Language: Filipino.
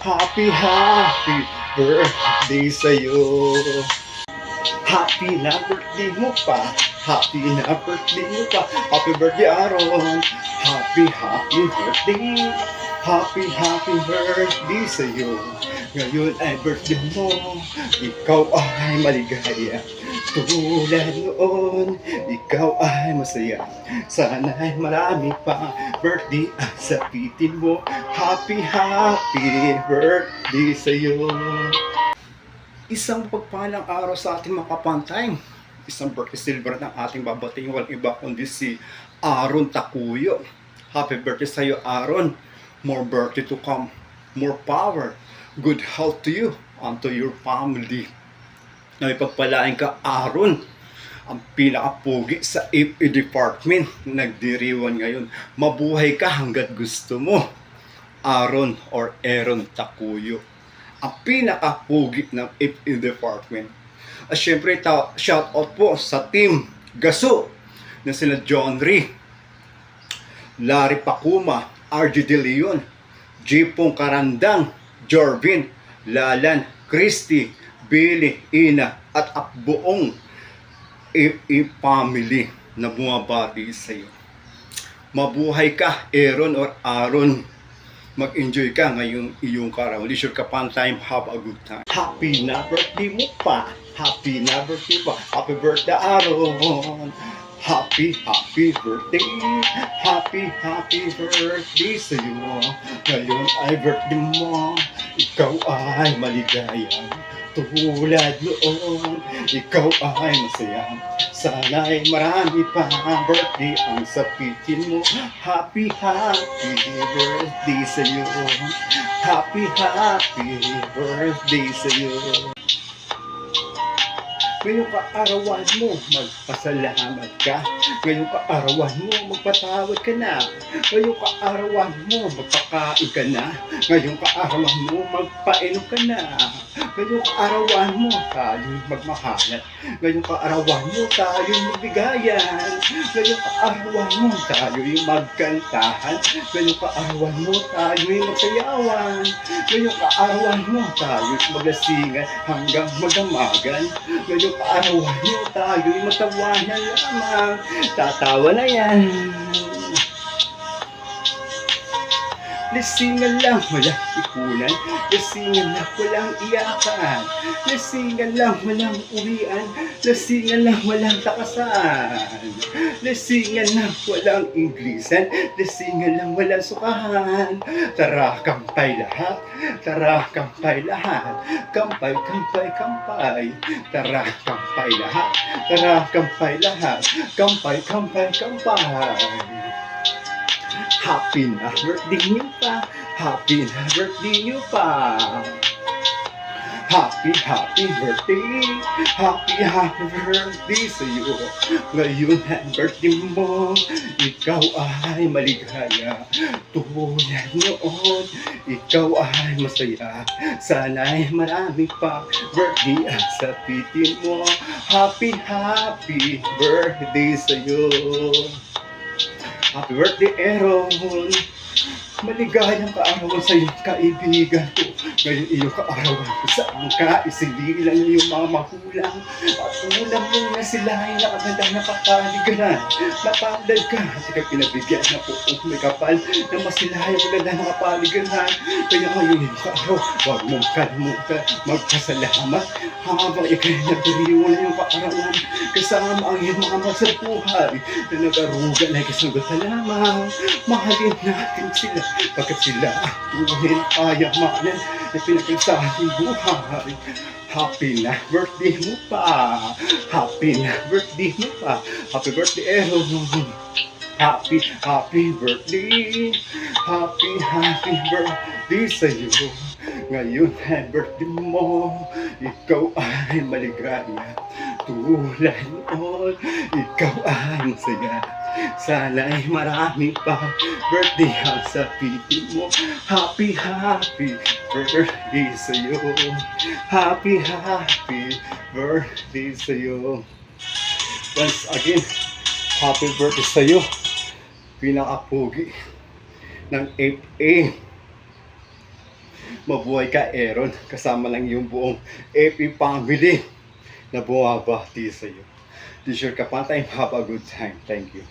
Happy, happy birthday sa'yo. Happy na birthday mo pa. Happy na birthday mo pa. Happy birthday, Aaron. Happy, happy birthday. Happy, happy birthday sa'yo. Ngayon ay birthday mo. Ikaw ay maligaya. Tulad noon, ikaw ay masaya. Sana'y marami pa birthday ang sapitin mo. Happy, happy birthday sa'yo. Isang pagpalang araw sa ating mga kapantay. Isang birthday silver ng ating babating. Walang iba kundi si Aaron Takuyo. Happy birthday sa iyo, Aaron. More birthday to come. More power. Good health to you and to your family. Na ipagpalain ka, Aaron. Ang pinakapugi sa FE department. Nagdiriwan ngayon. Mabuhay ka hanggat gusto mo. Aaron or Aaron Takuyo. Ang pinakapugi ng FE department. At syempre, shout out po sa team Gaso na sila John Ree, Larry Pacuma, RG De Leon, Jipong Karandang, Jorvin, Lalan, Christy, Billy, Ina, at buong FE family na bumabati sa iyo. Mabuhay ka, Aaron or Aaron. Mag-enjoy ka ngayong iyong karaw. Leisure ka pan time, have a good time. Happy na birthday mo pa. Happy na birthday pa. Happy birthday, Aaron. Happy, happy birthday. Happy, happy birthday sa iyo. Ngayon ay birthday mo. Ikaw ay maligaya. Tulad noon, ikaw ay masaya. Sana'y marami pa birthday ang sapitin mo. Happy, happy birthday sa'yo. Happy, happy birthday sa'yo. Ngayong kaarawan mo, magpasalamat ka. Ngayong kaarawan mo, magpatawad ka na. Ngayong kaarawan mo, magpakain ka na. Ngayong kaarawan mo, magpainom ka na. Ngayong kaarawan mo, tayo'y magmahalan. Ngayong kaarawan mo, tayo'y magbigayan. Ngayong kaarawan mo, tayo'y magkantahan. Ngayong kaarawan mo, tayo'y magsayawan. Ngayong kaarawan mo, tayo'y maglasingan hanggang magdamagan. Ngayong kaarawan mo, tayo'y magtawanan lamang. Tatawa na yan. Lasingan lang, walang ikulan. Lasingan lang, walang iyakan. Lasingan lang, walang uwian. Lasingan lang, walang takasan. Lasingan lang, walang inglisan. Lasingan lang, walang sukahan. Tara, kampay lahat. Tara, kampay lahat. Kampay, kampay, kampay. Tara, kampay lahat. Tara, kampay lahat. Kampay, kampay, kampay. Happy na birthday niyo pa. Happy na birthday niyo pa. Happy, happy birthday. Happy, happy birthday sa iyo. Ngayon ang birthday mo. Ikaw ay maligaya. Tulad noon, ikaw ay masaya. Sana'y marami pa birthday ang sapitin mo. Happy, happy birthday sa iyo. Happy birthday, Aaron! Maligayang kaarawan sa iyong kaibigan ko. Ngayon iyong kaarawan ko sa angka, isinilang iyong mga magulang. At ulam mo na sila ay nakaganda na kapaligaran. Napalad ka at ikaw pinabigyan na poong may kapal na masilahay ang maganda na kapaligaran. Kaya ngayon iyong kaaraw, huwag mong kalimutan magpasalamat. Habang ikay nagdiriwan iyong kaarawan, kasama ang iyong mga masabuhay na nag-arugan ay kasagutan lamang. Mahalin natin sila pagkat sila ang tunay na kayamanan na pinagkagsahing buhay. Happy na birthday mo pa. Happy na birthday mo pa. Happy birthday, Aaron. Happy, happy birthday. Happy, happy birthday sa'yo. Ngayon ay birthday mo. Ikaw ay maligaya. Tulad noon, ikaw ay masaya. Sana'y marami pa birthday ang sapitin mo. Happy, happy birthday sa'yo. Happy, happy birthday sa'yo. Once again, happy birthday sa'yo. Pinakapugi ng FA. Mabuhay ka, Aaron. Kasama lang yung buong AP family na bumabati sa'yo. T-shirt ka pa time. Have a good time. Thank you.